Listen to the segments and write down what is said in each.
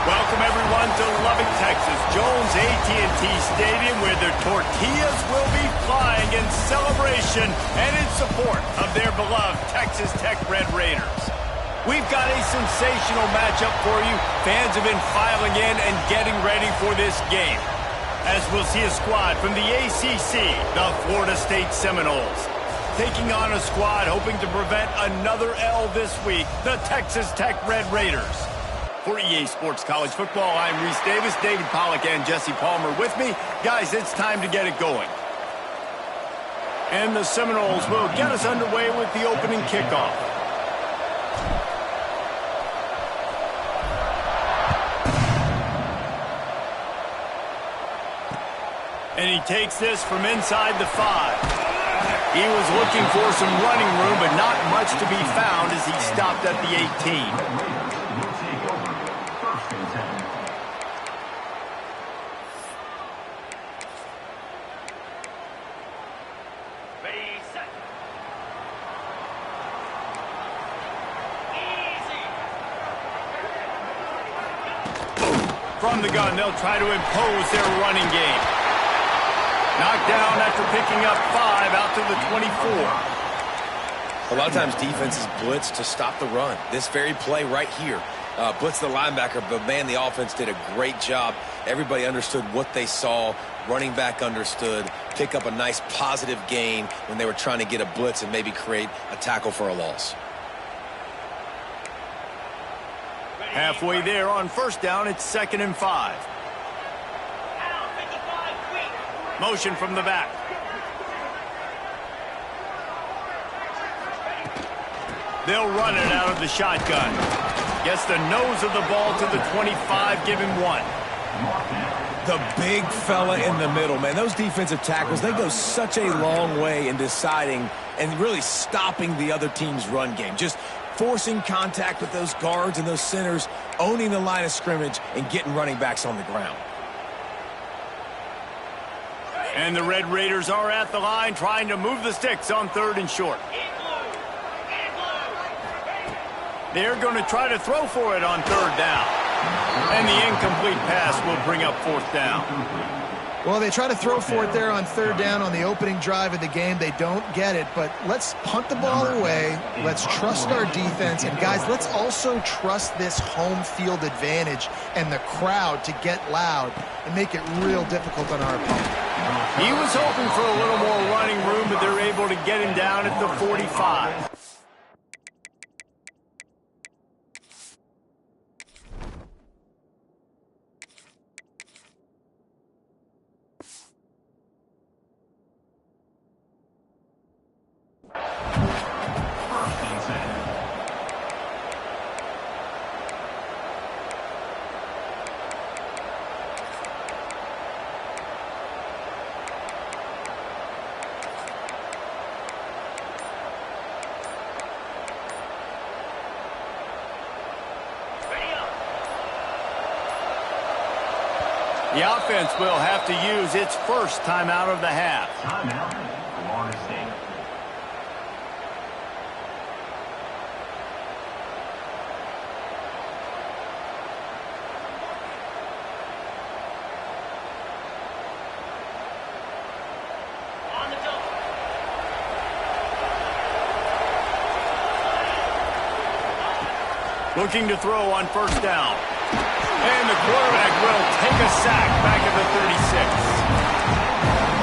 Welcome, everyone, to Lubbock, Texas, Jones AT&T Stadium, where their tortillas will be flying in celebration and in support of their beloved Texas Tech Red Raiders. We've got a sensational matchup for you. Fans have been filing in and getting ready for this game, as we'll see a squad from the ACC, the Florida State Seminoles, taking on a squad hoping to prevent another L this week, the Texas Tech Red Raiders. For EA Sports College Football, I'm Reese Davis, David Pollack, and Jesse Palmer with me. Guys, it's time to get it going. And the Seminoles will get us underway with the opening kickoff. And he takes this from inside the 5. He was looking for some running room, but not much to be found as he stopped at the 18. From the gun, they'll try to impose their running game. Knocked down after picking up 5 out to the 24. A lot of times defenses blitz to stop the run. This very play right here, blitz the linebacker, but man, the offense did a great job. Everybody understood what they saw. Running back understood. Pick up a nice positive gain when they were trying to get a blitz and maybe create a tackle for a loss. Halfway there on first down, it's 2nd and 5. Motion from the back. They'll run it out of the shotgun. Gets the nose of the ball to the 25, give him 1. The big fella in the middle, man. Those defensive tackles, they go such a long way in deciding and really stopping the other team's run game. Just forcing contact with those guards and those centers, owning the line of scrimmage, and getting running backs on the ground. And the Red Raiders are at the line trying to move the sticks on 3rd and short. They're going to try to throw for it on 3rd down. And the incomplete pass will bring up 4th down. Well, they try to throw for it there on 3rd down on the opening drive of the game. They don't get it, but let's punt the ball away. Let's trust our defense. And, guys, let's also trust this home field advantage and the crowd to get loud and make it real difficult on our opponent. He was hoping for a little more running room, but they're able to get him down at the 45. The offense will have to use its first timeout of the half. Timeout, Florida State. Looking to throw on 1st down. And the quarterback will take a sack back at the 36.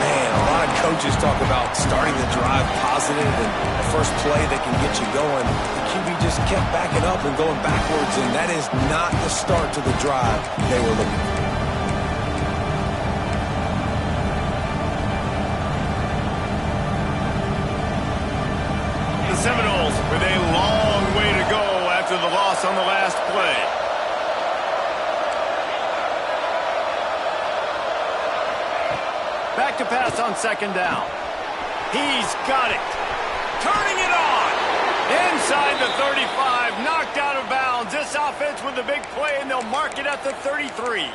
Man, a lot of coaches talk about starting the drive positive and the first play that can get you going. The QB just kept backing up and going backwards, and that is not the start to the drive they were looking for. The Seminoles with a long way to go after the loss on the last play. Back to pass on 2nd down. He's got it. Turning it on. Inside the 35, knocked out of bounds. This offense with the big play, and they'll mark it at the 33.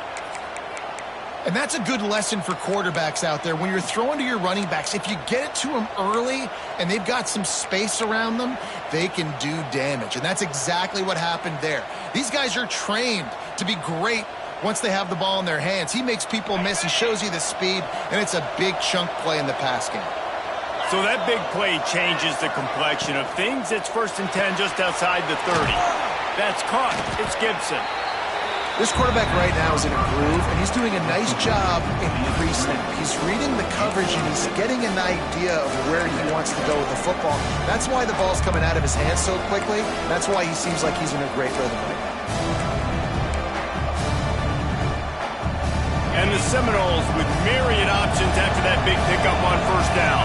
And that's a good lesson for quarterbacks out there. When you're throwing to your running backs, if you get it to them early and they've got some space around them, they can do damage. And that's exactly what happened there. These guys are trained to be great once they have the ball in their hands. He makes people miss. He shows you the speed, and it's a big chunk play in the pass game. So that big play changes the complexion of things. It's 1st and 10 just outside the 30. That's caught. It's Gibson. This quarterback right now is in a groove, and he's doing a nice job in pre-snap. He's reading the coverage, and he's getting an idea of where he wants to go with the football. That's why the ball's coming out of his hands so quickly. That's why he seems like he's in a great rhythm right now. And the Seminoles with myriad options after that big pickup on 1st down.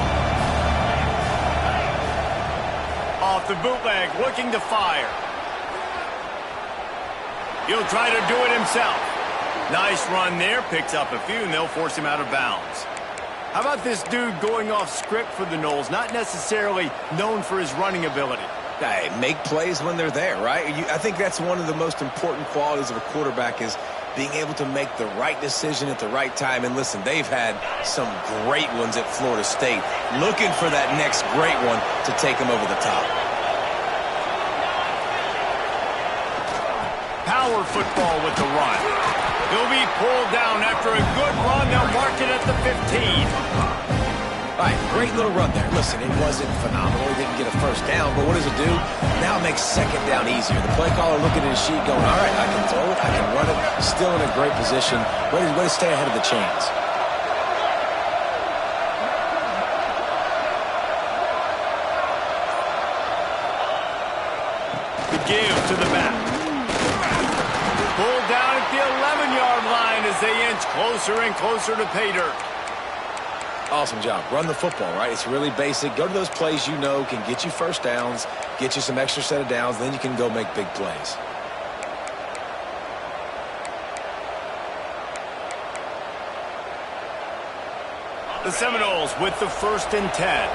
Off the bootleg, looking to fire. He'll try to do it himself. Nice run there, picks up a few, and they'll force him out of bounds. How about this dude going off script for the Noles, not necessarily known for his running ability? Hey, make plays when they're there, right? I think that's one of the most important qualities of a quarterback is being able to make the right decision at the right time. And listen, they've had some great ones at Florida State. Looking for that next great one to take them over the top. Power football with the run. He'll be pulled down after a good run. They'll mark it at the 15. All right, great little run there. Listen, it wasn't phenomenal. He didn't get a 1st down, but what does it do? Now it makes 2nd down easier. The play caller looking at his sheet going, all right, I can throw it, I can run it. Still in a great position. Way to stay ahead of the chains. The give to the back. Pulled down at the 11-yard line as they inch closer and closer to pay dirt. Awesome job. Run the football, right? It's really basic. Go to those plays you know can get you 1st downs, get you some extra set of downs, then you can go make big plays. The Seminoles with the 1st and 10.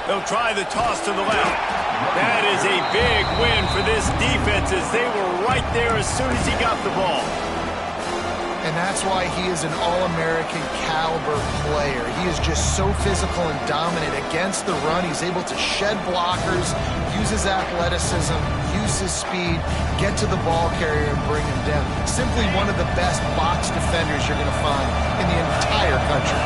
They'll try the toss to the left. That is a big win for this defense as they were right there as soon as he got the ball. And that's why he is an All-American caliber player. He is just so physical and dominant against the run. He's able to shed blockers, use his athleticism, use his speed, get to the ball carrier and bring him down. Simply one of the best box defenders you're going to find in the entire country.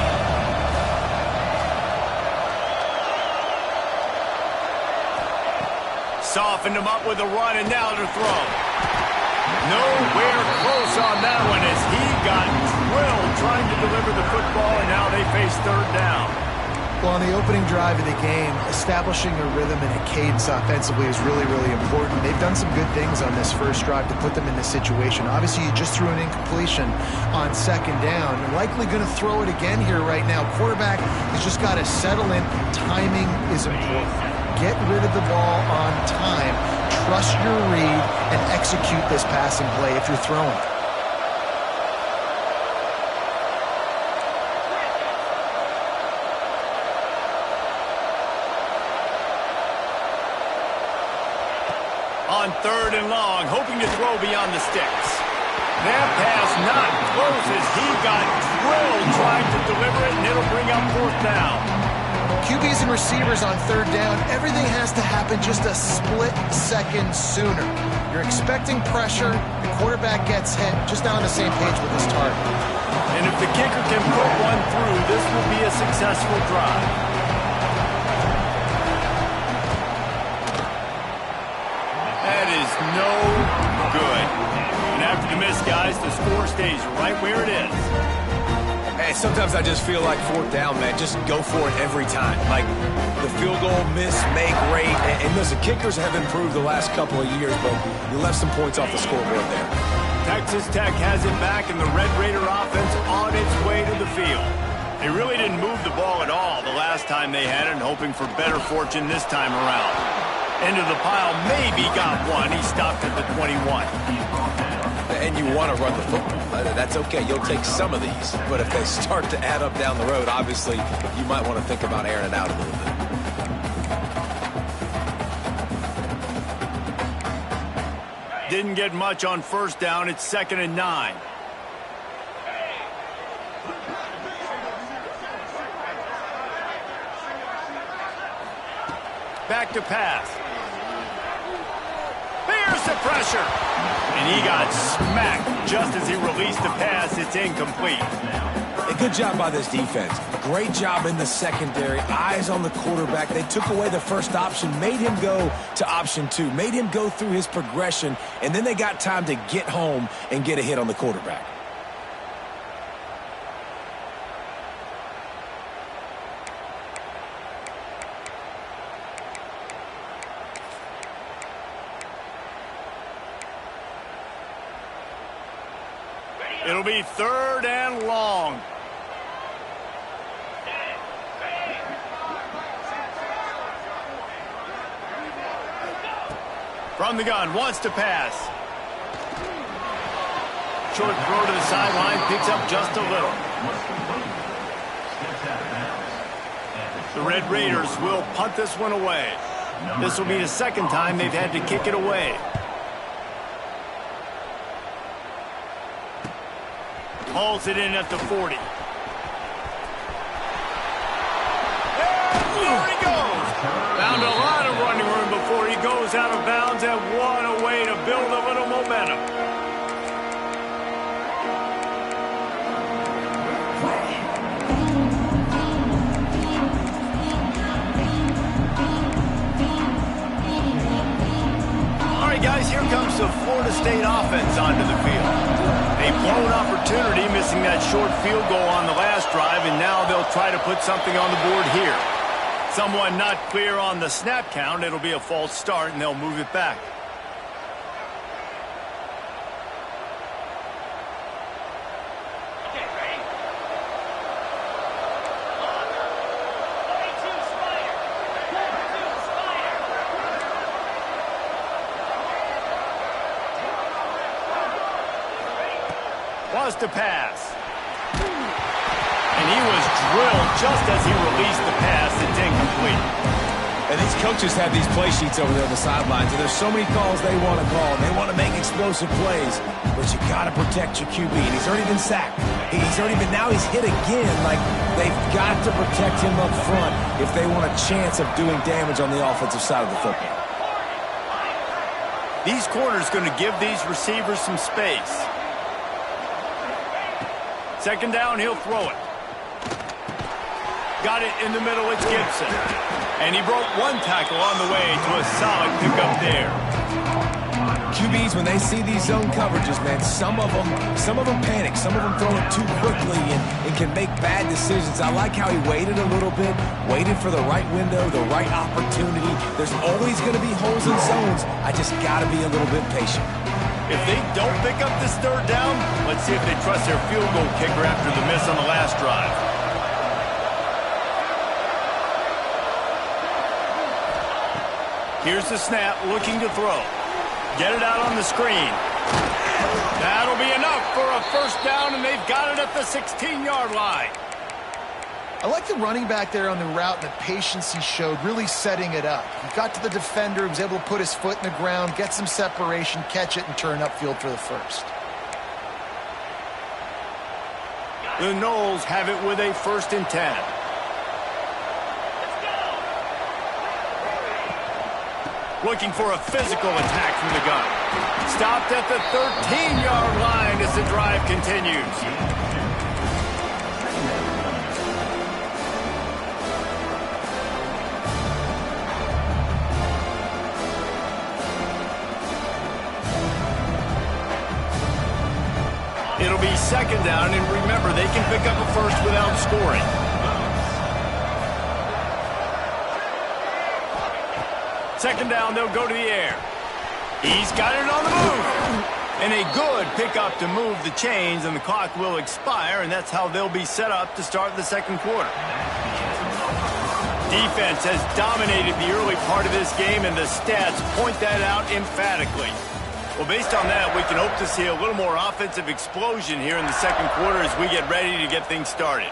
Softened him up with a run, and now to throw. Nowhere close on that one as he got drilled trying to deliver the football, and now they face 3rd down. Well, on the opening drive of the game, establishing a rhythm and a cadence offensively is really, really important. They've done some good things on this 1st drive to put them in this situation. Obviously, you just threw an incompletion on 2nd down. You're likely going to throw it again here right now. Quarterback has just got to settle in. Timing is important. Get rid of the ball on time. Trust your read and execute this passing play if you're throwing. On 3rd and long, hoping to throw beyond the sticks. That pass not close as he got drilled trying to deliver it, and it'll bring up 4th down. QBs and receivers on 3rd down, everything has to happen just a split second sooner. You're expecting pressure, the quarterback gets hit, just not on the same page with his target. And if the kicker can put one through, this will be a successful drive. That is no good. And after the miss, guys, the score stays right where it is. Hey, sometimes I just feel like 4th down, man. Just go for it every time. Like the field goal, miss, make, rate. And listen, kickers have improved the last couple of years, but you left some points off the scoreboard there. Texas Tech has it back, and the Red Raider offense on its way to the field. They really didn't move the ball at all the last time they had it, and hoping for better fortune this time around. Into the pile, maybe got one. He stopped at the 21. And you want to run the football. That's okay. You'll take some of these. But if they start to add up down the road, obviously, you might want to think about airing it out a little bit. Didn't get much on first down. It's 2nd and 9. Back to pass. Here's the pressure. And he got smacked just as he released the pass. It's incomplete. A good job by this defense. Great job in the secondary. Eyes on the quarterback. They took away the first option, made him go to option 2, made him go through his progression, and then they got time to get home and get a hit on the quarterback. It'll be 3rd and long. From the gun, wants to pass. Short throw to the sideline, picks up just a little. The Red Raiders will punt this one away. This will be the 2nd time they've had to kick it away. Hauls it in at the 40. There he goes. Found a lot of running room before he goes out of bounds, and what a way to build a little momentum. All right, guys, here comes the Florida State offense onto the field. A blown opportunity, missing that short field goal on the last drive, and now they'll try to put something on the board here. Someone not clear on the snap count. It'll be a false start, and they'll move it back. Was to pass. And he was drilled just as he released the pass. It's incomplete. And these coaches have these play sheets over there on the sidelines, and there's so many calls they want to call. They want to make explosive plays, but you got to protect your QB. And he's already been sacked. Now he's hit again. Like, they've got to protect him up front if they want a chance of doing damage on the offensive side of the football. These corners going to give these receivers some space. 2nd down, he'll throw it. Got it in the middle, it's Gibson. And he broke one tackle on the way to a solid pickup there. QBs, when they see these zone coverages, man, some of them panic. Some of them throw it too quickly and can make bad decisions. I like how he waited a little bit, waited for the right window, the right opportunity. There's always going to be holes in zones. I just got to be a little bit patient. If they don't pick up this 3rd down, let's see if they trust their field goal kicker after the miss on the last drive. Here's the snap, looking to throw. Get it out on the screen. That'll be enough for a 1st down, and they've got it at the 16-yard line. I like the running back there on the route and the patience he showed, really setting it up. He got to the defender, he was able to put his foot in the ground, get some separation, catch it, and turn upfield for the 1st. The Noles have it with a 1st and 10. Looking for a physical attack from the gun. Stopped at the 13-yard line as the drive continues. It'll be 2nd down, and remember, they can pick up a 1st without scoring. Second down, they'll go to the air. He's got it on the move. And a good pickup to move the chains, and the clock will expire, and that's how they'll be set up to start the 2nd quarter. Defense has dominated the early part of this game, and the stats point that out emphatically. Well, based on that, we can hope to see a little more offensive explosion here in the 2nd quarter as we get ready to get things started.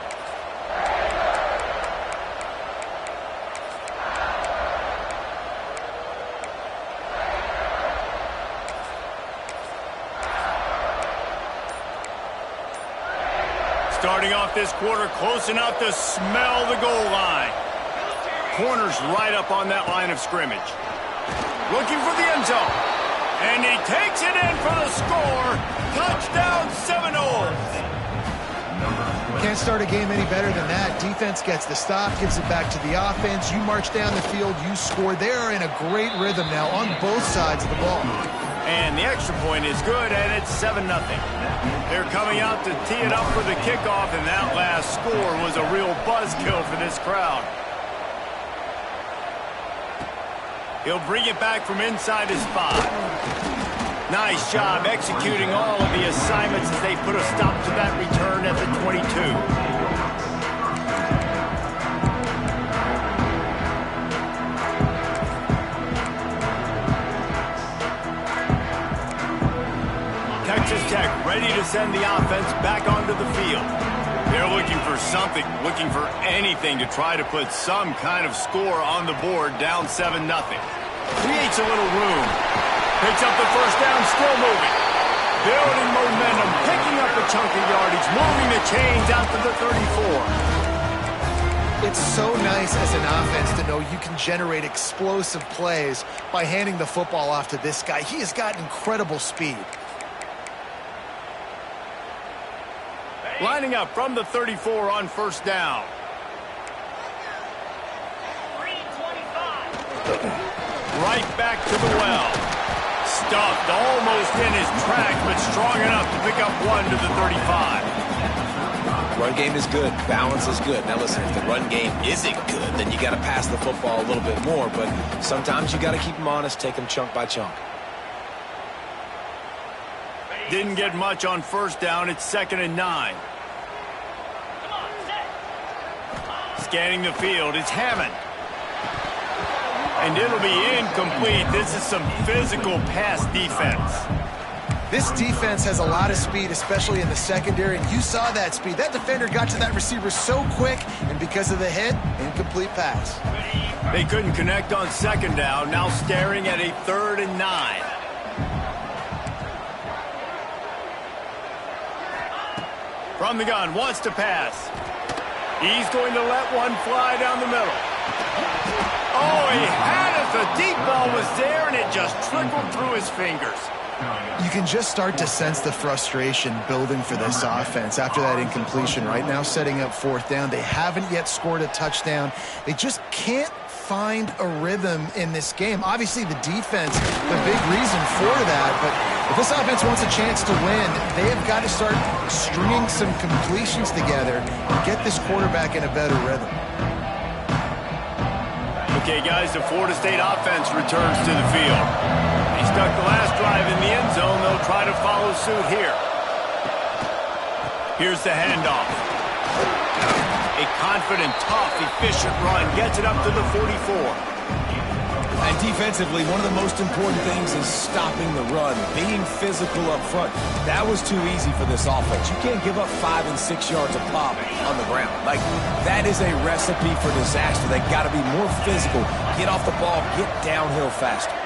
Starting off this quarter close enough to smell the goal line. Corner's right up on that line of scrimmage. Looking for the end zone. And he takes it in for the score. Touchdown Seminoles. Can't start a game any better than that. Defense gets the stop, gives it back to the offense. You march down the field, you score. They are in a great rhythm now on both sides of the ball. And the extra point is good, and it's 7-0. They're coming out to tee it up for the kickoff, and that last score was a real buzzkill for this crowd. He'll bring it back from inside his 5. Nice job executing all of the assignments as they put a stop to that return at the 22. Texas Tech ready to send the offense back onto the field. They're looking for something, looking for anything to try to put some kind of score on the board, down 7-0. Creates a little room. Picks up the first down, still moving. Building momentum, picking up a chunk of yardage, moving the chains out to the 34. It's so nice as an offense to know you can generate explosive plays by handing the football off to this guy. He has got incredible speed. Lining up from the 34 on first down. Right back to the well. Stuffed almost in his tracks, but strong enough to pick up 1 to the 35. Run game is good. Balance is good. Now listen, if the run game isn't good, then you got to pass the football a little bit more. But sometimes you got to keep them honest, take them chunk by chunk. Didn't get much on first down. It's 2nd and 9. Scanning the field. It's Hammond. And it'll be incomplete. This is some physical pass defense. This defense has a lot of speed, especially in the secondary, and you saw that speed. That defender got to that receiver so quick, and because of the hit, incomplete pass. They couldn't connect on 2nd down, now staring at a 3rd and 9. From the gun, wants to pass. He's going to let one fly down the middle. Oh, he had it. The deep ball was there, and it just trickled through his fingers. You can just start to sense the frustration building for this offense after that incompletion. Right now, setting up 4th down. They haven't yet scored a touchdown. They just can't find a rhythm in this game. Obviously, the defense, the big reason for that, but if this offense wants a chance to win, they have got to start stringing some completions together and get this quarterback in a better rhythm. Okay, guys, the Florida State offense returns to the field. They stuck the last drive in the end zone. They'll try to follow suit here. Here's the handoff. A confident, tough, efficient run gets it up to the 44. And defensively, one of the most important things is stopping the run, being physical up front. That was too easy for this offense. You can't give up 5 and 6 yards a pop on the ground. Like, that is a recipe for disaster. They got to be more physical, get off the ball, get downhill faster.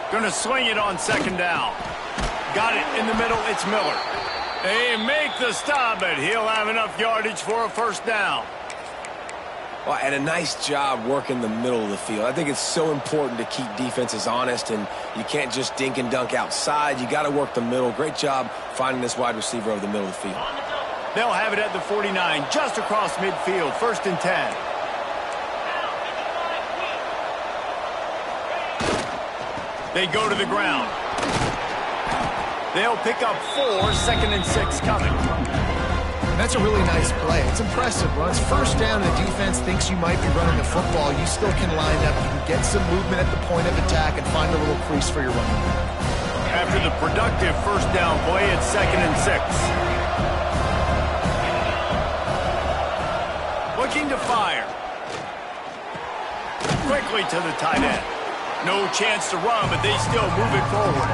Gonna swing it on 2nd down. Got it in the middle, it's Miller. They make the stop, but he'll have enough yardage for a 1st down. Well, and a nice job working the middle of the field. I think it's so important to keep defenses honest, and you can't just dink and dunk outside. You got to work the middle. Great job finding this wide receiver over the middle of the field. They'll have it at the 49, just across midfield, 1st and 10. They go to the ground. They'll pick up 4, 2nd and 6 coming. And that's a really nice play. It's impressive. Runs 1st down, and the defense thinks you might be running the football. You still can line up. You can get some movement at the point of attack and find a little crease for your running back. After the productive 1st down play, it's 2nd and 6. Looking to fire. Quickly to the tight end. No chance to run, but they still move it forward.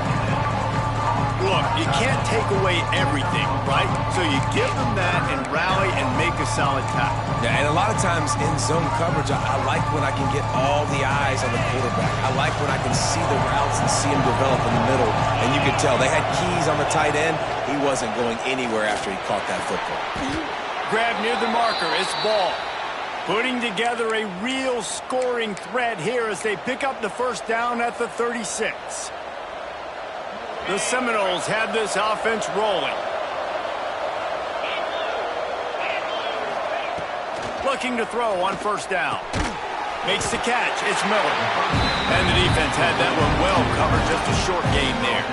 Look, you can't take away everything, right? So you give them that and rally and make a solid tackle. Yeah, and a lot of times in zone coverage, I like when I can get all the eyes on the quarterback. I like when I can see the routes and see him develop in the middle. And you could tell they had keys on the tight end. He wasn't going anywhere after he caught that football. Grab near the marker. It's ball. Putting together a real scoring threat here as they pick up the first down at the 36. The Seminoles have this offense rolling. Looking to throw on first down. Makes the catch. It's Miller. And the defense had that one well covered. Just a short gain there.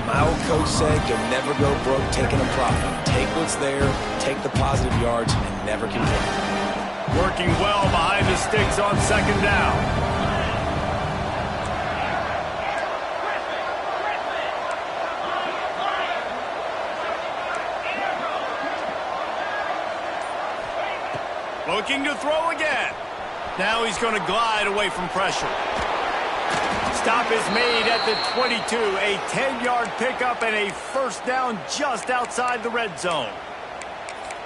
My old coach said you'll never go broke taking a profit. Take what's there, take the positive yards, and never complain. Working well behind the sticks on second down. Looking to throw again. Now he's going to glide away from pressure. Stop is made at the 22. A 10-yard pickup and a first down just outside the red zone.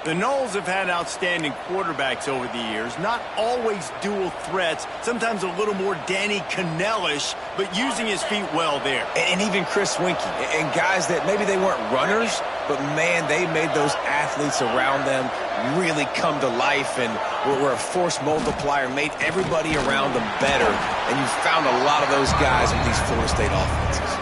The Noles have had outstanding quarterbacks over the years. Not always dual threats. Sometimes a little more Danny Cannell-ish, but using his feet well there. And even Chris Winkie. And guys that maybe they weren't runners, but, man, they made those athletes around them really come to life and were a force multiplier, made everybody around them better. And you found a lot of those guys with these Florida State offenses.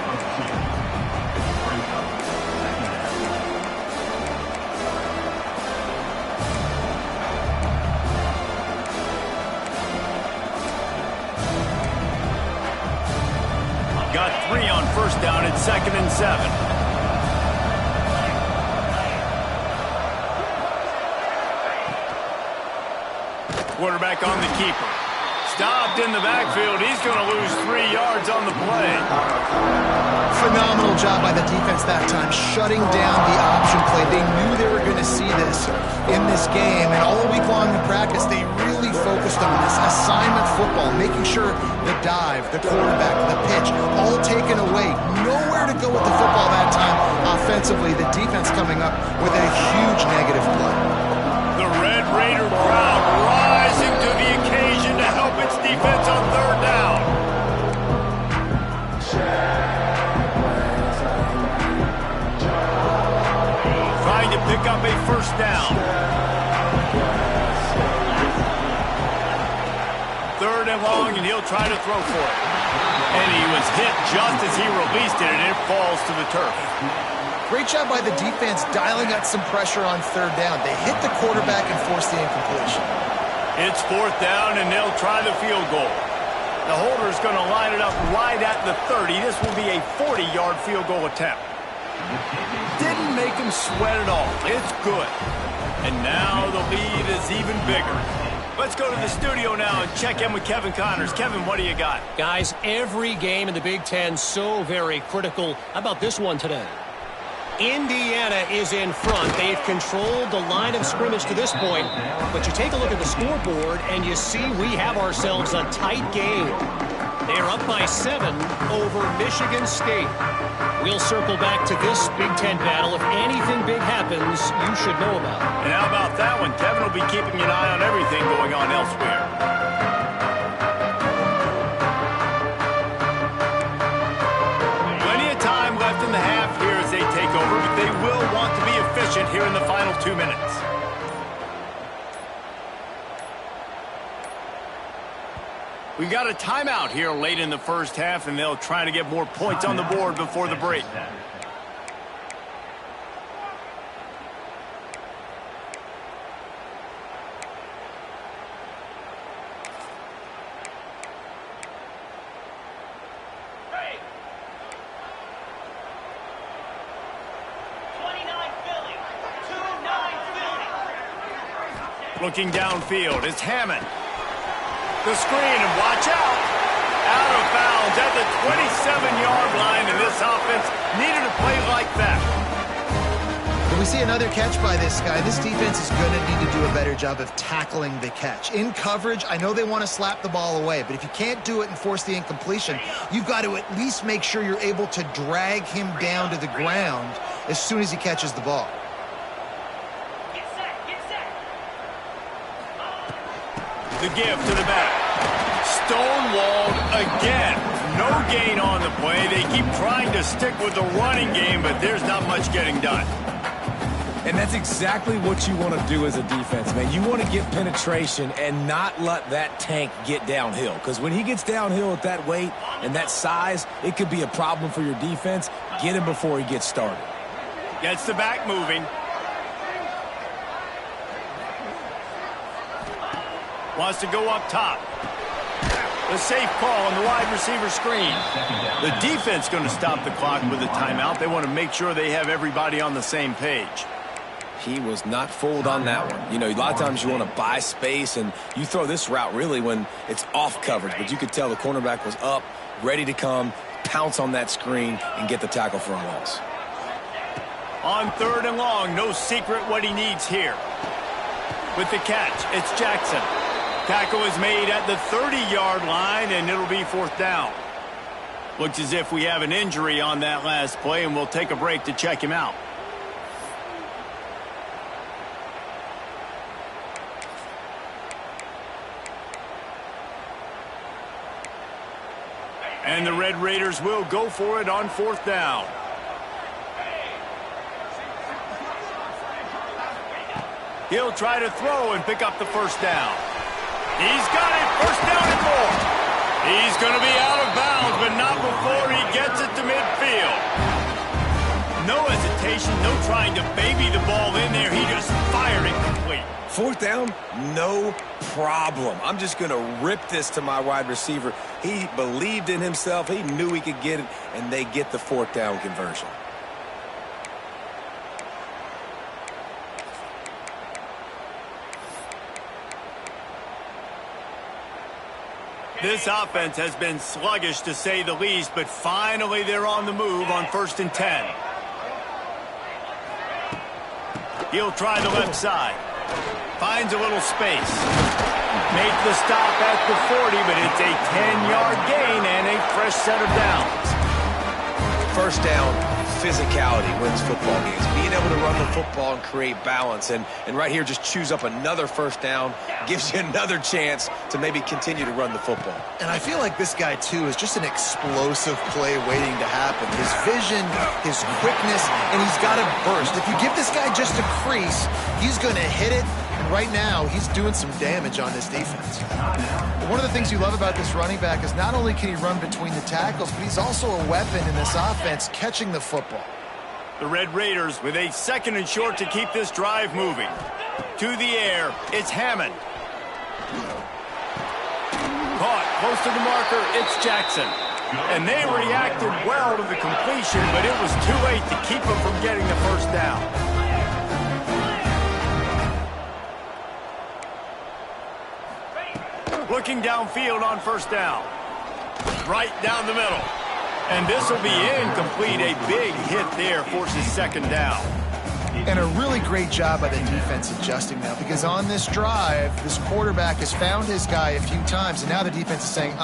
Got 3 on first down at 2nd and 7. Quarterback on the keeper. Stopped in the backfield. He's going to lose 3 yards on the play. Phenomenal job by the defense that time, shutting down the option play. They knew they were going to see this in this game, and all week long in practice, they really focused on this assignment football, making sure the dive, the quarterback, the pitch, all taken away. Nowhere to go with the football that time offensively. The defense coming up with a huge negative play. The Red Raider crowd rising to the occasion to help its defense on third down. Trying to pick up a first down. 3rd and long, and he'll try to throw for it. And he was hit just as he released it, and it falls to the turf. Great job by the defense dialing up some pressure on third down. They hit the quarterback and forced the incompletion. It's 4th down, and they'll try the field goal. The holder's going to line it up right at the 30. This will be a 40-yard field goal attempt. Didn't make him sweat at all. It's good. And now the lead is even bigger. Let's go to the studio now and check in with Kevin Connors. Kevin, what do you got? Guys, every game in the Big Ten so very critical. How about this one today? Indiana is in front. They've controlled the line of scrimmage to this point. But you take a look at the scoreboard, and you see we have ourselves a tight game. They are up by 7 over Michigan State. We'll circle back to this Big Ten battle. If anything big happens, you should know about it. And how about that one? Kevin will be keeping an eye on everything going on elsewhere. Plenty of time left in the half here as they take over, but they will want to be efficient here in the final 2 minutes. We got a timeout here late in the first half, and they'll try to get more points on the board before the break. Looking downfield, it's Hammond. The screen, and watch out. Out of bounds at the 27-yard line, and this offense needed a play like that. The If we see another catch by this guy, this defense is going to need to do a better job of tackling the catch. In coverage, I know they want to slap the ball away, but if you can't do it and force the incompletion, you've got to at least make sure you're able to drag him down to the ground as soon as he catches the ball. The give to the back. Stonewalled again. No gain on the play. They keep trying to stick with the running game, but there's not much getting done. And that's exactly what you want to do as a defense, man. You want to get penetration and not let that tank get downhill. Because when he gets downhill at that weight and that size, it could be a problem for your defense. Get him before he gets started. Gets the back moving. Wants to go up top. The safe call on the wide receiver screen. The defense going to stop the clock with a timeout. They want to make sure they have everybody on the same page. He was not fooled on that one. You know, a lot of times you want to buy space, and you throw this route really when it's off coverage. But you could tell the cornerback was up, ready to come, pounce on that screen, and get the tackle for a loss. On 3rd and long, no secret what he needs here. With the catch, it's Jackson. Tackle is made at the 30-yard line, and it'll be 4th down. Looks as if we have an injury on that last play, and we'll take a break to check him out. And the Red Raiders will go for it on 4th down. He'll try to throw and pick up the 1st down. He's got it. 1st down and more. He's going to be out of bounds, but not before he gets it to midfield. No hesitation, no trying to baby the ball in there. He just fired it complete. 4th down, no problem. I'm just going to rip this to my wide receiver. He believed in himself. He knew he could get it, and they get the 4th down conversion. This offense has been sluggish to say the least, but finally they're on the move on 1st and 10. He'll try the left side. Finds a little space. Make the stop at the 40, but it's a 10-yard gain and a fresh set of downs. 1st down, physicality wins football games. Being able to run the football and create balance. And right here, just choose up another 1st down. Gives you another chance to maybe continue to run the football. And I feel like this guy, too, is just an explosive play waiting to happen. His vision, his quickness, and he's got to burst. If you give this guy just a crease, he's going to hit it. And right now, he's doing some damage on this defense. One of the things you love about this running back is not only can he run between the tackles, but he's also a weapon in this offense catching the football. The Red Raiders with a 2nd and short to keep this drive moving. To the air, it's Hammond. Caught close to the marker, it's Jackson. And they reacted well to the completion, but it was too late to keep them from getting the 1st down. Looking downfield on 1st down. Right down the middle. And this will be incomplete. A big hit there forces 2nd down. And a really great job by the defense adjusting now, because on this drive, this quarterback has found his guy a few times, and now the defense is saying,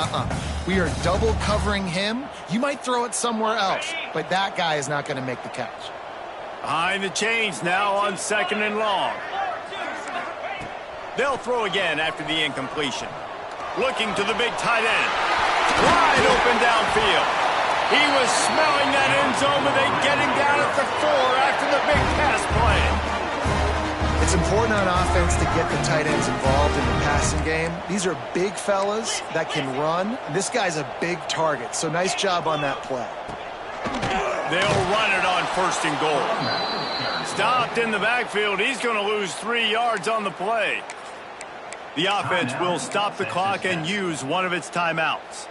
we are double covering him. You might throw it somewhere else, but that guy is not going to make the catch. Behind the chains now on 2nd and long. They'll throw again after the incompletion. Looking to the big tight end. Wide open downfield. He was smelling that end zone, but they get him down at the 4 after the big pass play. It's important on offense to get the tight ends involved in the passing game. These are big fellas that can run. This guy's a big target, so nice job on that play. They'll run it on 1st and goal. Stopped in the backfield. He's going to lose 3 yards on the play. The offense will stop the clock and use one of its timeouts.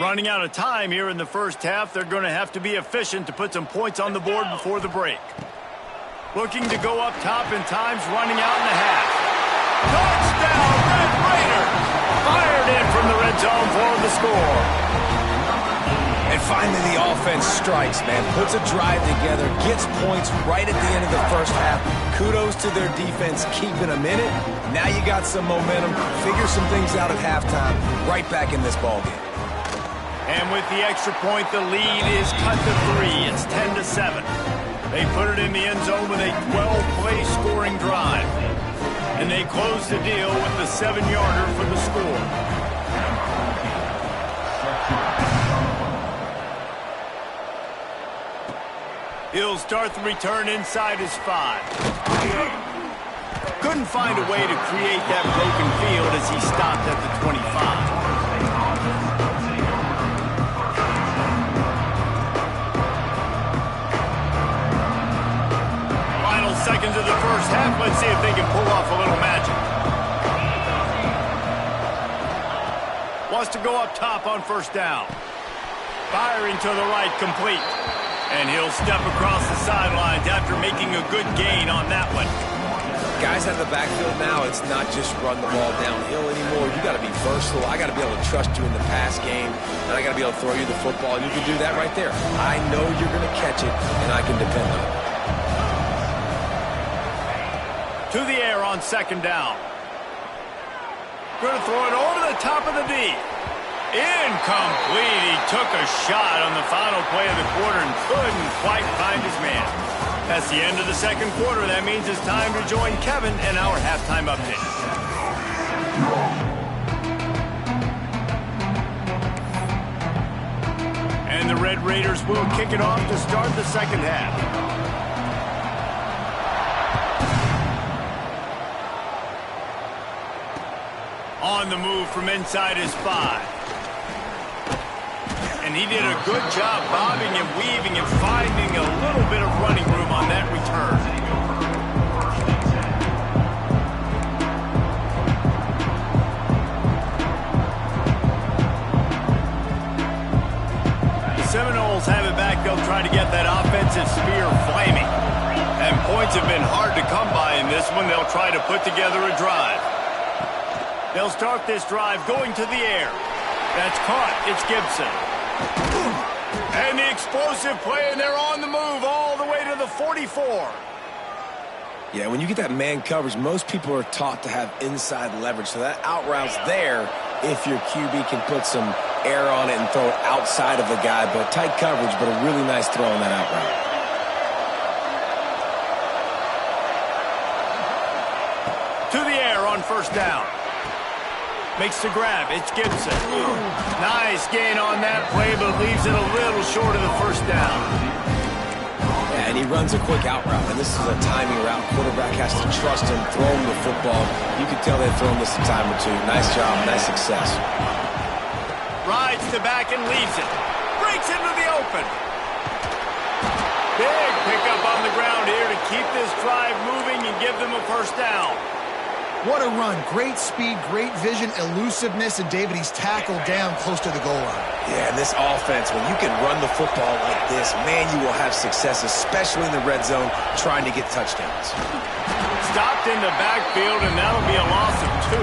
Running out of time here in the 1st half. They're going to have to be efficient to put some points on the board before the break. Looking to go up top in times, running out in the half. Touchdown, Red Raiders! Fired in from the red zone for the score. And finally the offense strikes, man. Puts a drive together, gets points right at the end of the first half. Kudos to their defense keeping them in it. Now you got some momentum. Figure some things out at halftime. Right back in this ballgame. And with the extra point, the lead is cut to 3. It's 10-7. They put it in the end zone with a 12-play scoring drive. And they close the deal with the 7-yarder for the score. He'll start the return inside his 5. Couldn't find a way to create that broken field as he stopped at the 25. Seconds of the first half. Let's see if they can pull off a little magic. Wants to go up top on first down. Firing to the right, complete. And he'll step across the sidelines after making a good gain on that one. Guys out of the backfield now, it's not just run the ball downhill anymore. You got to be versatile. I got to be able to trust you in the pass game, and I got to be able to throw you the football, and you can do that right there. I know you're going to catch it, and I can depend on it. To the air on second down. Going to throw it over the top of the D. Incomplete. He took a shot on the final play of the quarter and couldn't quite find his man. That's the end of the second quarter. That means it's time to join Kevin and our halftime update. And the Red Raiders will kick it off to start the second half. On the move from inside his 5. And he did a good job bobbing and weaving and finding a little bit of running room on that return. The Seminoles have it back. They'll try to get that offensive spear flaming. And points have been hard to come by in this one. They'll try to put together a drive. They'll start this drive going to the air. That's caught. It's Gibson. And the explosive play, and they're on the move all the way to the 44. Yeah, when you get that man coverage, most people are taught to have inside leverage. So that out route's there if your QB can put some air on it and throw it outside of the guy. But tight coverage, but a really nice throw on that out route. To the air on first down. Makes the grab. It's Gibson. Nice gain on that play, but leaves it a little short of the first down. Yeah, and he runs a quick out route, and this is a timing route. Quarterback has to trust him, throw him the football. You can tell they've thrown this a time or two. Nice job, nice success. Rides to back and leaves it. Breaks into the open. Big pickup on the ground here to keep this drive moving and give them a first down. What a run. Great speed, great vision, elusiveness, and David, he's tackled down close to the goal line. Yeah, and this offense, when you can run the football like this, man, you will have success, especially in the red zone, trying to get touchdowns. Stopped in the backfield, and that'll be a loss of 2.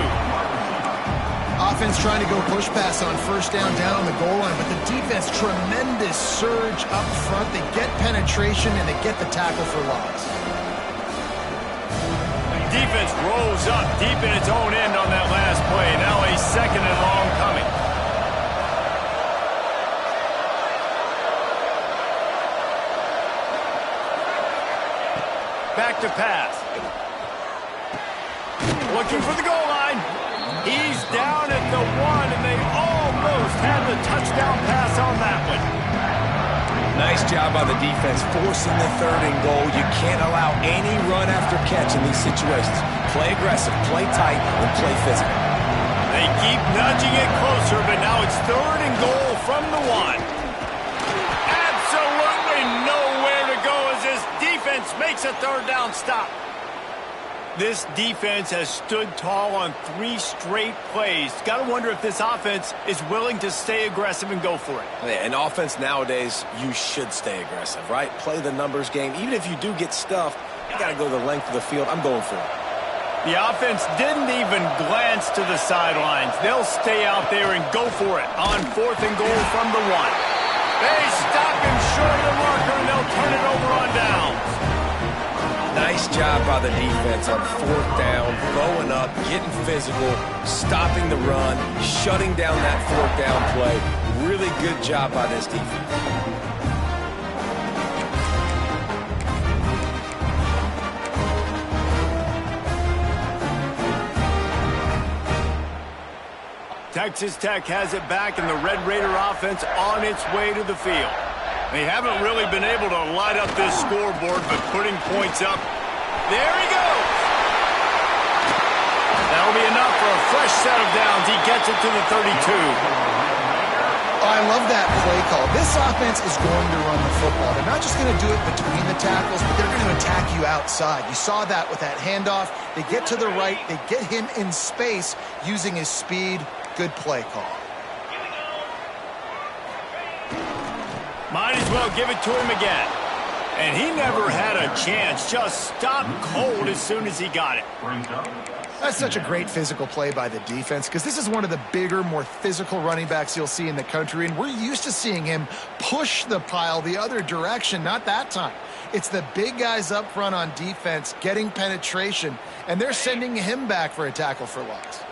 Offense trying to go push pass on first down on the goal line, but the defense, tremendous surge up front. They get penetration, and they get the tackle for loss. Defense rolls up deep in its own end on that last play. Now a second and long coming. Back to pass. Looking for the goal line. He's down at the 1, and they almost had the touchdown pass on that one. Nice job by the defense forcing the 3rd and goal. You can't allow any run after catch in these situations. Play aggressive, play tight, and play physical. They keep nudging it closer, but now it's 3rd and goal from the 1. Absolutely nowhere to go as this defense makes a 3rd down stop. This defense has stood tall on 3 straight plays. Got to wonder if this offense is willing to stay aggressive and go for it. Yeah, in offense nowadays, you should stay aggressive, right? Play the numbers game. Even if you do get stuffed, I got to go the length of the field. I'm going for it. The offense didn't even glance to the sidelines. They'll stay out there and go for it on 4th and goal from the 1. They stop him short of the marker, and they'll turn it over on downs. Nice job by the defense on 4th down, bowing up, getting physical, stopping the run, shutting down that 4th down play. Really good job by this defense. Texas Tech has it back, and the Red Raider offense on its way to the field. They haven't really been able to light up this scoreboard, but putting points up. There he goes! That'll be enough for a fresh set of downs. He gets it to the 32. I love that play call. This offense is going to run the football. They're not just going to do it between the tackles, but they're going to attack you outside. You saw that with that handoff. They get to the right. They get him in space using his speed. Good play call. Might as well give it to him again. And he never had a chance. Just stopped cold as soon as he got it. That's such a great physical play by the defense, because this is one of the bigger, more physical running backs you'll see in the country, and we're used to seeing him push the pile the other direction. Not that time. It's the big guys up front on defense getting penetration, and they're sending him back for a tackle for loss.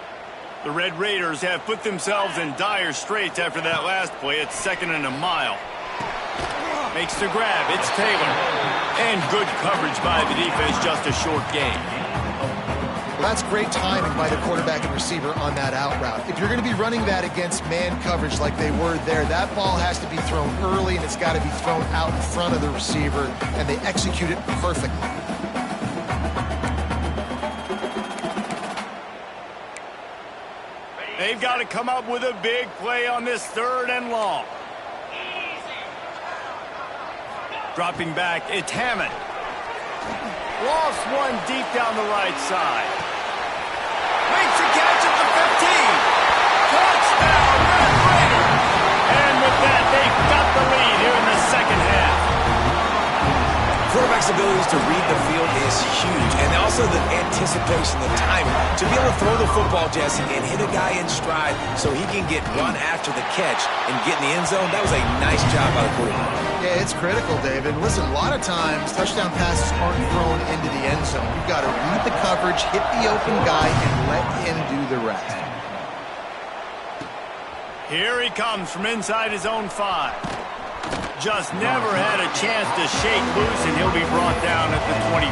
The Red Raiders have put themselves in dire straits after that last play. It's 2nd and a mile. Makes the grab. It's Taylor. And good coverage by the defense. Just a short gain. Well, that's great timing by the quarterback and receiver on that out route. If you're going to be running that against man coverage like they were there, that ball has to be thrown early, and it's got to be thrown out in front of the receiver, and they execute it perfectly. They've got to come up with a big play on this 3rd and long. Dropping back, it's Hammond. Lost one deep down the right side. Makes a catch at the 15. Touchdown, Red Raiders! And with that, they've got the lead here in the 2nd half. Quarterback's abilities to read the field is huge, and also the anticipation, the timing. To be able to throw the football, Jesse, and hit a guy in stride so he can get run after the catch and get in the end zone, that was a nice job by the quarterback. Yeah, it's critical, David. Listen, a lot of times touchdown passes aren't thrown into the end zone. You've got to read the coverage, hit the open guy, and let him do the rest. Here he comes from inside his own 5. Just never had a chance to shake loose, and he'll be brought down at the 24.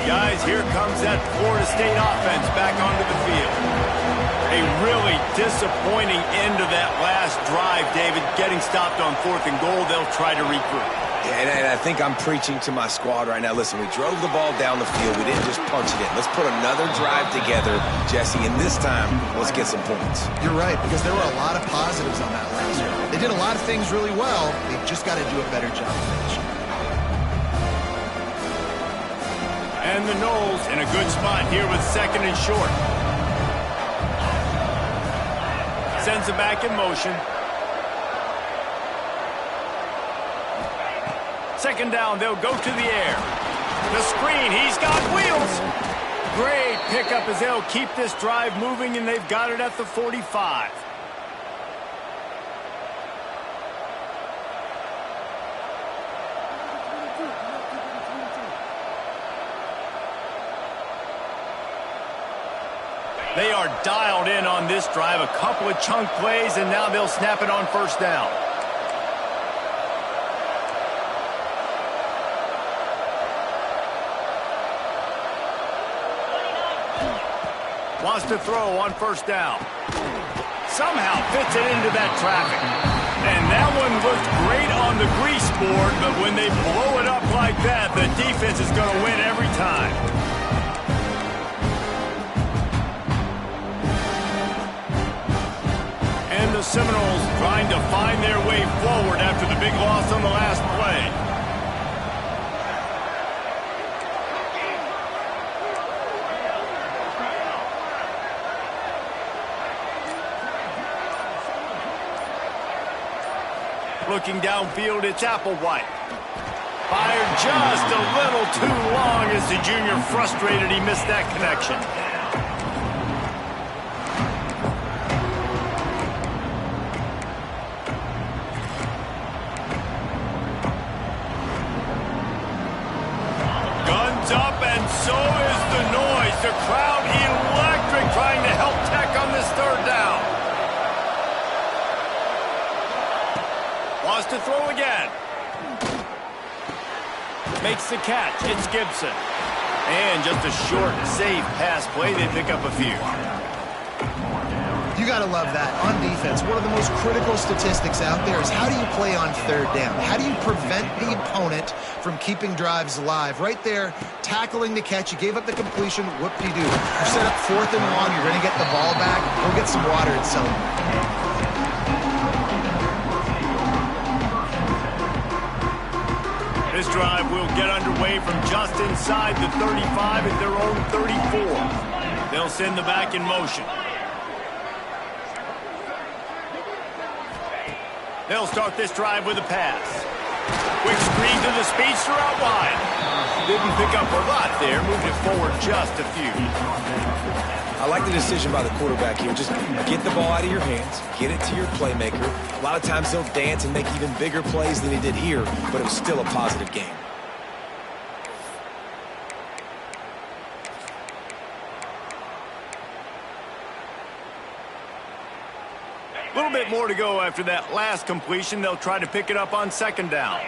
Guys, here comes that Florida State offense back onto the field. A really disappointing end to that last drive, David. Getting stopped on 4th and goal, they'll try to regroup. And I think I'm preaching to my squad right now. Listen, we drove the ball down the field. We didn't just punch it in. Let's put another drive together, Jesse, and this time, let's get some points. You're right, because there were a lot of positives on that last drive. They did a lot of things really well. They've just got to do a better job finishing. And the Noles in a good spot here with 2nd and short. Sends it back in motion. 2nd down, they'll go to the air. The screen, he's got wheels. Great pickup as they'll keep this drive moving, and they've got it at the 45. They are dialed in on this drive. A couple of chunk plays, and now they'll snap it on 1st down. Wants to throw on 1st down. Somehow fits it into that traffic. And that one looked great on the grease board, but when they blow it up like that, the defense is going to win every time. And the Seminoles trying to find their way forward after the big loss on the last play. Looking downfield, it's Applewhite. Fired just a little too long as the junior frustrated he missed that connection. Guns up, and so is the noise. The crowd electric, trying to help Tech on this third down. Wants to throw again. Makes the catch. It's Gibson. And just a short, safe pass play. They pick up a few. You got to love that. On defense, one of the most critical statistics out there is how do you play on third down? How do you prevent the opponent from keeping drives alive? Right there, tackling the catch. You gave up the completion. Whoop-de-doo. You set up 4th and 1. You're going to get the ball back. Go get some water and celebrate. This drive will get underway from just inside the 35 at their own 34. They'll send the back in motion. They'll start this drive with a pass. Quick screen to the speedster out wide. Didn't pick up a lot there, moved it forward just a few. I like the decision by the quarterback here. Just get the ball out of your hands, get it to your playmaker. A lot of times he'll dance and make even bigger plays than he did here, but it was still a positive game. A little bit more to go after that last completion. They'll try to pick it up on 2nd down.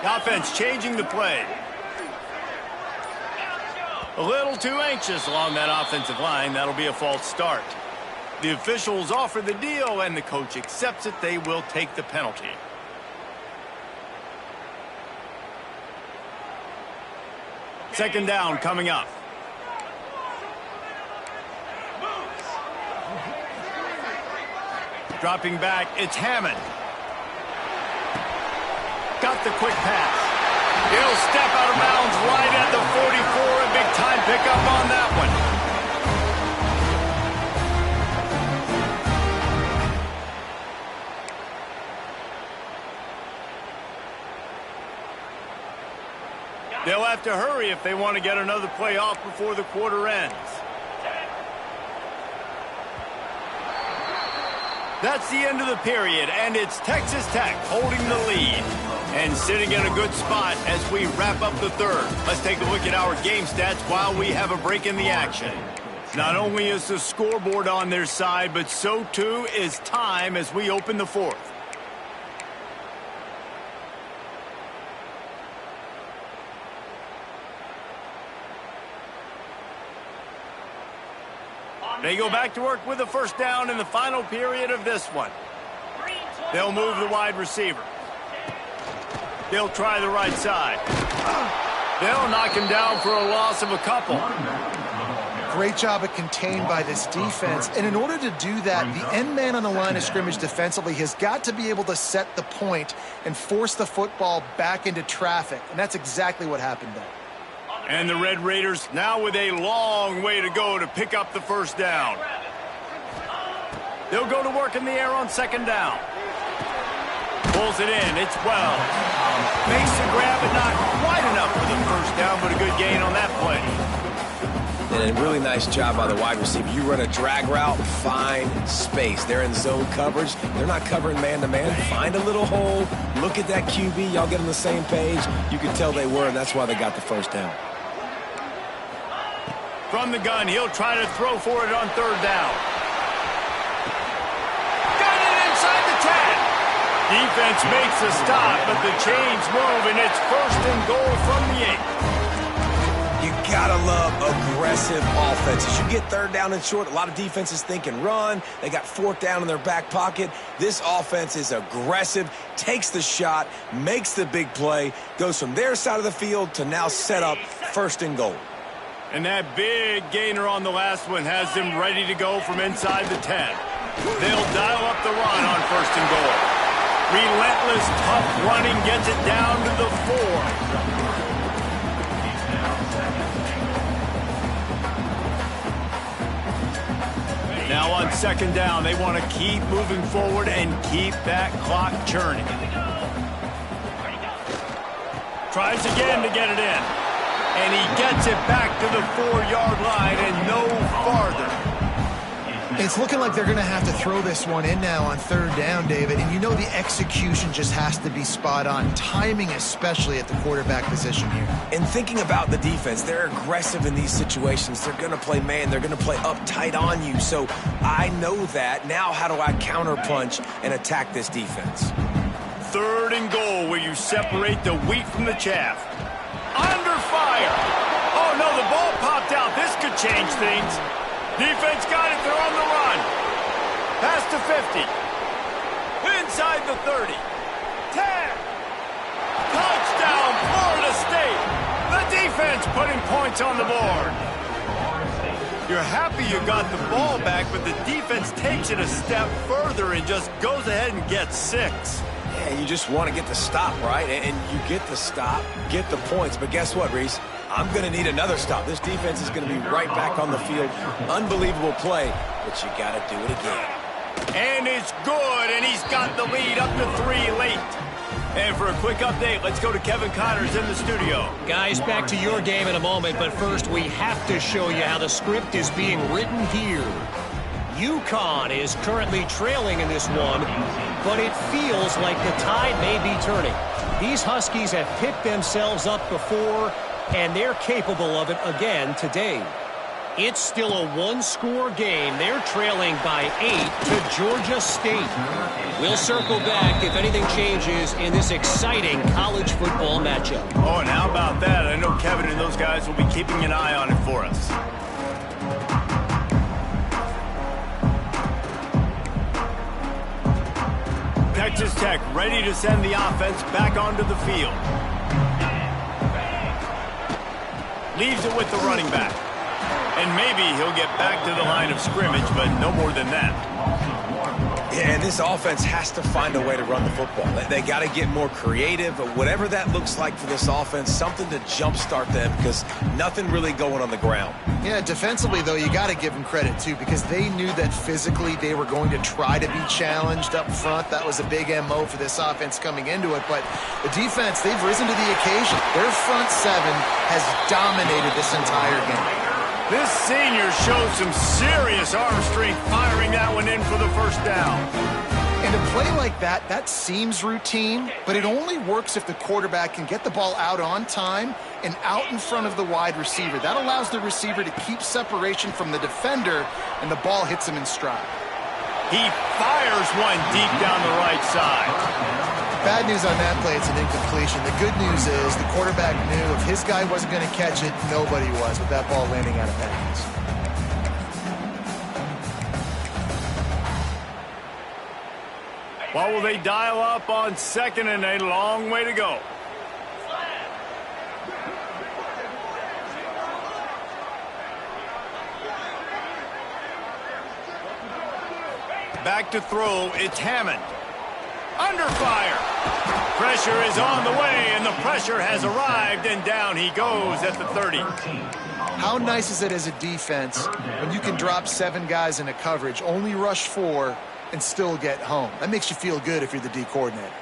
The offense changing the play. A little too anxious along that offensive line. That'll be a false start. The officials offer the deal, and the coach accepts it. They will take the penalty. Second down coming up. Dropping back, it's Hammond. Got the quick pass. He'll step out of bounds right at the 44. A big time pickup on that one. They'll have to hurry if they want to get another play off before the quarter ends. That's the end of the period, and it's Texas Tech holding the lead and sitting in a good spot as we wrap up the third. Let's take a look at our game stats while we have a break in the action. Not only is the scoreboard on their side, but so too is time as we open the fourth. They go back to work with a first down in the final period of this one. They'll move the wide receiver. They'll try the right side. They'll knock him down for a loss of a couple. Great job at contained by this defense. And in order to do that, the end man on the line of scrimmage defensively has got to be able to set the point and force the football back into traffic. And that's exactly what happened there. And the Red Raiders now with a long way to go to pick up the first down. They'll go to work in the air on second down. Pulls it in. It's Wells. Makes the grab, but not quite enough for the first down, but a good gain on that play. And a really nice job by the wide receiver. You run a drag route, find space. They're in zone coverage. They're not covering man-to-man. Find a little hole. Look at that QB. Y'all get on the same page. You can tell they were, and that's why they got the first down. From the gun, he'll try to throw for it on third down. Got it inside the 10. Defense makes a stop, but the chains move, and it's 1st and goal from the 8. You gotta love aggressive offenses. You get third down and short. A lot of defenses think and run. They got 4th down in their back pocket. This offense is aggressive, takes the shot, makes the big play, goes from their side of the field to now set up 1st and goal. And that big gainer on the last one has them ready to go from inside the 10. They'll dial up the run on 1st and goal. Relentless, tough running gets it down to the 4. second down. They want to keep moving forward and keep that clock churning. Tries again to get it in. And he gets it back to the 4-yard line and no farther. It's looking like they're going to have to throw this one in now on third down, David. And you know the execution just has to be spot on. Timing especially at the quarterback position here. And thinking about the defense, they're aggressive in these situations. They're going to play man. They're going to play up tight on you. So I know that. Now how do I counterpunch and attack this defense? Third and goal where you separate the wheat from the chaff. Under fire. Oh, no, the ball popped out. This could change things. Defense got it. They're on the run. Pass to 50. Inside the 30. 10. Touchdown, Florida State. The defense putting points on the board. You're happy you got the ball back, but the defense takes it a step further and just goes ahead and gets 6. Yeah, you just want to get the stop, right? And you get the stop, get the points. But guess what, Reese? I'm going to need another stop. This defense is going to be right back on the field. Unbelievable play, but you got to do it again. And it's good, and he's got the lead up to 3 late. And for a quick update, let's go to Kevin Connors in the studio. Guys, back to your game in a moment, but first we have to show you how the script is being written here. UConn is currently trailing in this one, but it feels like the tide may be turning. These Huskies have picked themselves up before, and they're capable of it again today. It's still a one-score game. They're trailing by 8 to Georgia State. We'll circle back if anything changes in this exciting college football matchup. Oh, and how about that? I know Kevin and those guys will be keeping an eye on it for us. Texas Tech ready to send the offense back onto the field. Leaves it with the running back. And maybe he'll get back to the line of scrimmage, but no more than that. Yeah, and this offense has to find a way to run the football. They got to get more creative, but whatever that looks like for this offense, something to jumpstart them because nothing really going on the ground. Yeah, defensively, though, you got to give them credit, too, because they knew that physically they were going to try to be challenged up front. That was a big MO for this offense coming into it. But the defense, they've risen to the occasion. Their front seven has dominated this entire game. This senior shows some serious arm strength firing that one in for the first down. And a play like that, that seems routine, but it only works if the quarterback can get the ball out on time and out in front of the wide receiver. That allows the receiver to keep separation from the defender, and the ball hits him in stride. He fires one deep down the right side. Bad news on that play, it's an incompletion. The good news is the quarterback knew if his guy wasn't going to catch it, nobody was with that ball landing out of bounds. Well, will they dial up on second and a long way to go? Back to throw, it's Hammond. Under fire. Pressure is on the way, and the pressure has arrived, and down he goes at the 30. How nice is it as a defense when you can drop 7 guys into coverage, only rush 4, and still get home? That makes you feel good if you're the D coordinator.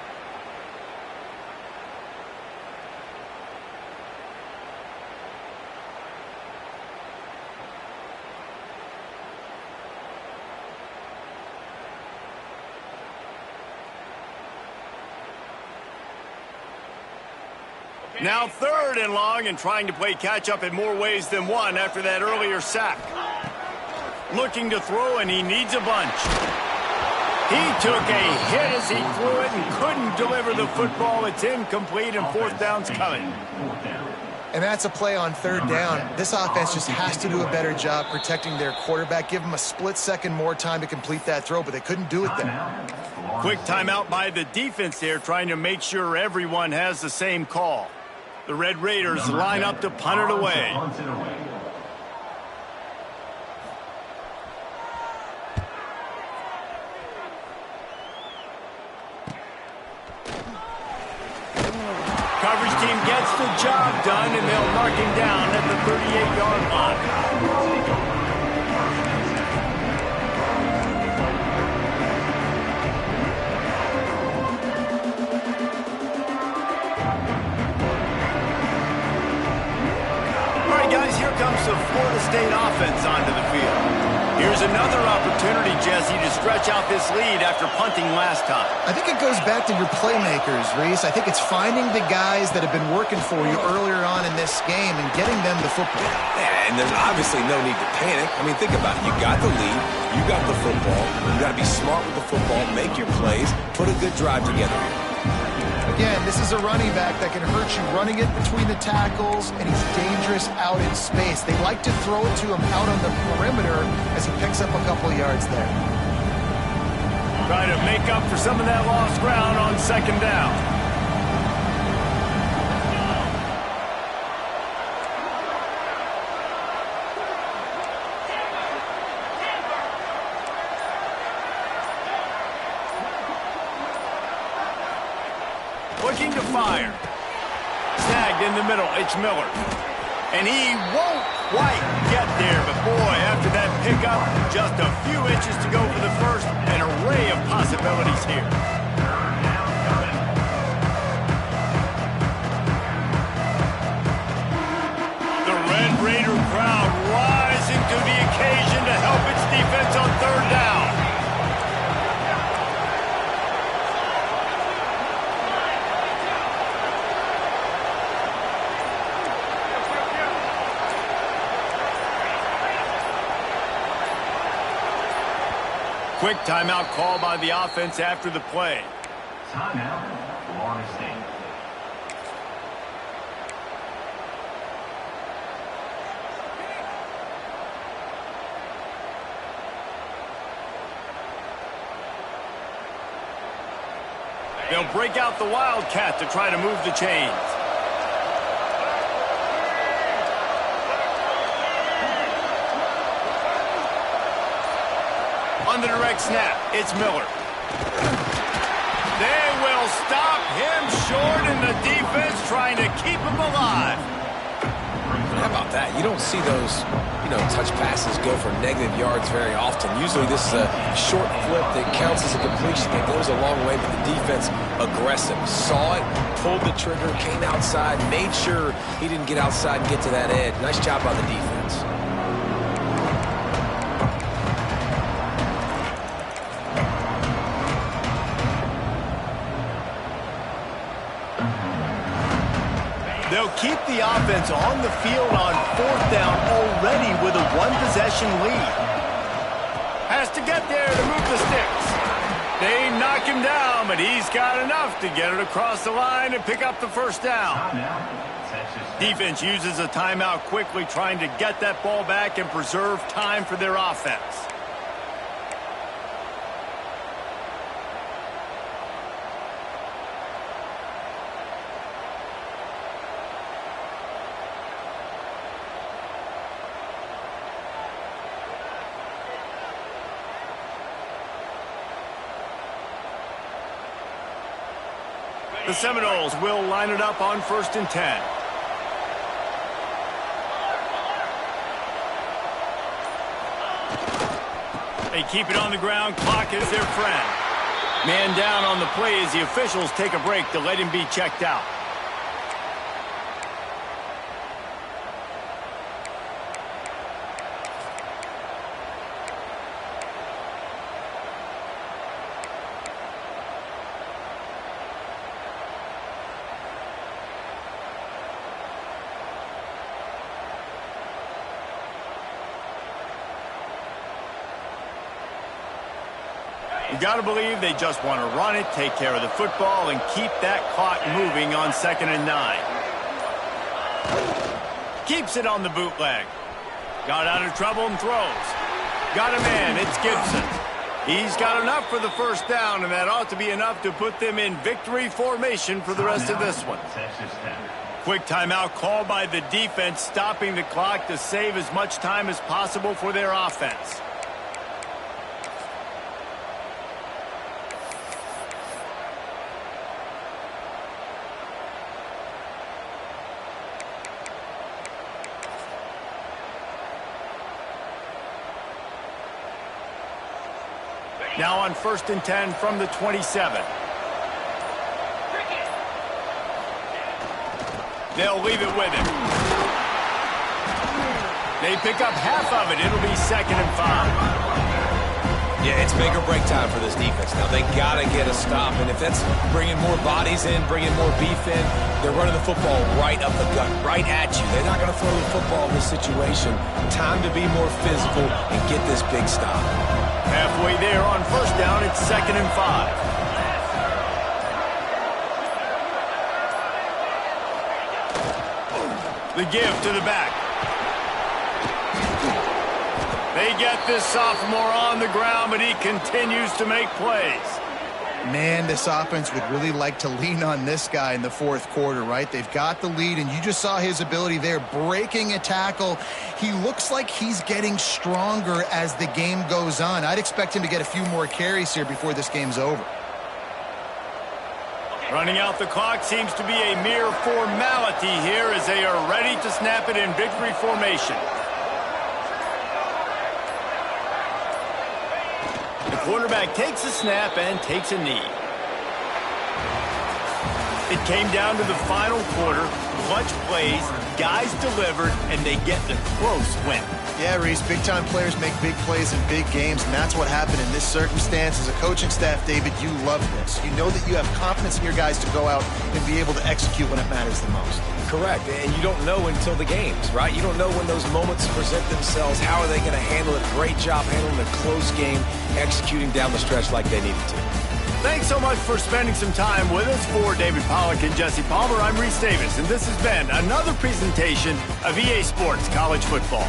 Now third and long and trying to play catch-up in more ways than one after that earlier sack. Looking to throw, and he needs a bunch. He took a hit as he threw it and couldn't deliver the football. It's incomplete, and fourth down's coming. And that's a play on third down. This offense just has to do a better job protecting their quarterback. Give them a split second more time to complete that throw, but they couldn't do it there. Quick timeout by the defense there, trying to make sure everyone has the same call. The Red Raiders line up to punt it away. Coverage team gets the job done, and they'll mark him down at the 38-yard line. explosive Florida State offense onto the field. Here's another opportunity, Jesse, to stretch out this lead after punting last time. I think it goes back to your playmakers, Reese. I think it's finding the guys that have been working for you earlier on in this game and getting them the football. Yeah, and there's obviously no need to panic. I mean, think about it. You got the lead. You got the football. You got to be smart with the football, make your plays, put a good drive together. Again, this is a running back that can hurt you running it between the tackles, and he's dangerous out in space. They like to throw it to him out on the perimeter as he picks up a couple of yards there. Try to make up for some of that lost ground on second down. Looking to fire. Snagged in the middle. It's Miller. And he won't quite get there. But boy, after that pickup, just a few inches to go for the first. An array of possibilities here. The Red Raider crowd rising to the occasion to help its defense on third down. Quick timeout call by the offense after the play. Timeout, Florida State. They'll break out the Wildcat to try to move the chains. On the direct snap, it's Miller. They will stop him short, and the defense trying to keep him alive. How about that? You don't see those, touch passes go for negative yards very often. Usually this is a short flip that counts as a completion that goes a long way, but the defense aggressive. Saw it, pulled the trigger, came outside, made sure he didn't get outside and get to that edge. Nice job by the defense. They'll keep the offense on the field on fourth down already with a one-possession lead. Has to get there to move the sticks. They knock him down, but he's got enough to get it across the line and pick up the first down. Defense uses a timeout quickly, trying to get that ball back and preserve time for their offense. The Seminoles will line it up on 1st and 10. They keep it on the ground. Clock is their friend. Man down on the play as the officials take a break to let him be checked out. You got to believe they just want to run it, take care of the football, and keep that clock moving on 2nd and 9. Keeps it on the bootleg. Got out of trouble and throws. Got a man. It's Gibson. He's got enough for the first down, and that ought to be enough to put them in victory formation for the rest of this one. Quick timeout called by the defense, stopping the clock to save as much time as possible for their offense. Now on 1st and 10 from the 27. They'll leave it with him. They pick up half of it. It'll be 2nd and 5. Yeah, it's make or break time for this defense. Now, they got to get a stop, and if that's bringing more bodies in, bringing more beef in, they're running the football right up the gut, right at you. They're not going to throw the football in this situation. Time to be more physical and get this big stop. Halfway there on 1st down, it's 2nd and 5. The give to the back. They get this sophomore on the ground, but he continues to make plays. Man, this offense would really like to lean on this guy in the 4th quarter, right? They've got the lead, and you just saw his ability there, breaking a tackle. He looks like he's getting stronger as the game goes on. I'd expect him to get a few more carries here before this game's over. Running out the clock seems to be a mere formality here as they are ready to snap it in victory formation. The quarterback takes a snap and takes a knee. It came down to the final quarter. Clutch plays, guys delivered, and they get the close win. Yeah, Reese, big-time players make big plays in big games, and that's what happened in this circumstance. As a coaching staff, David, you love this. You know that you have confidence in your guys to go out and be able to execute when it matters the most. Correct, and you don't know until the games, right? You don't know when those moments present themselves. How are they going to handle it? Great job handling a close game, executing down the stretch like they needed to. Thanks so much for spending some time with us. For David Pollack and Jesse Palmer, I'm Reese Davis, and this has been another presentation of EA Sports College Football.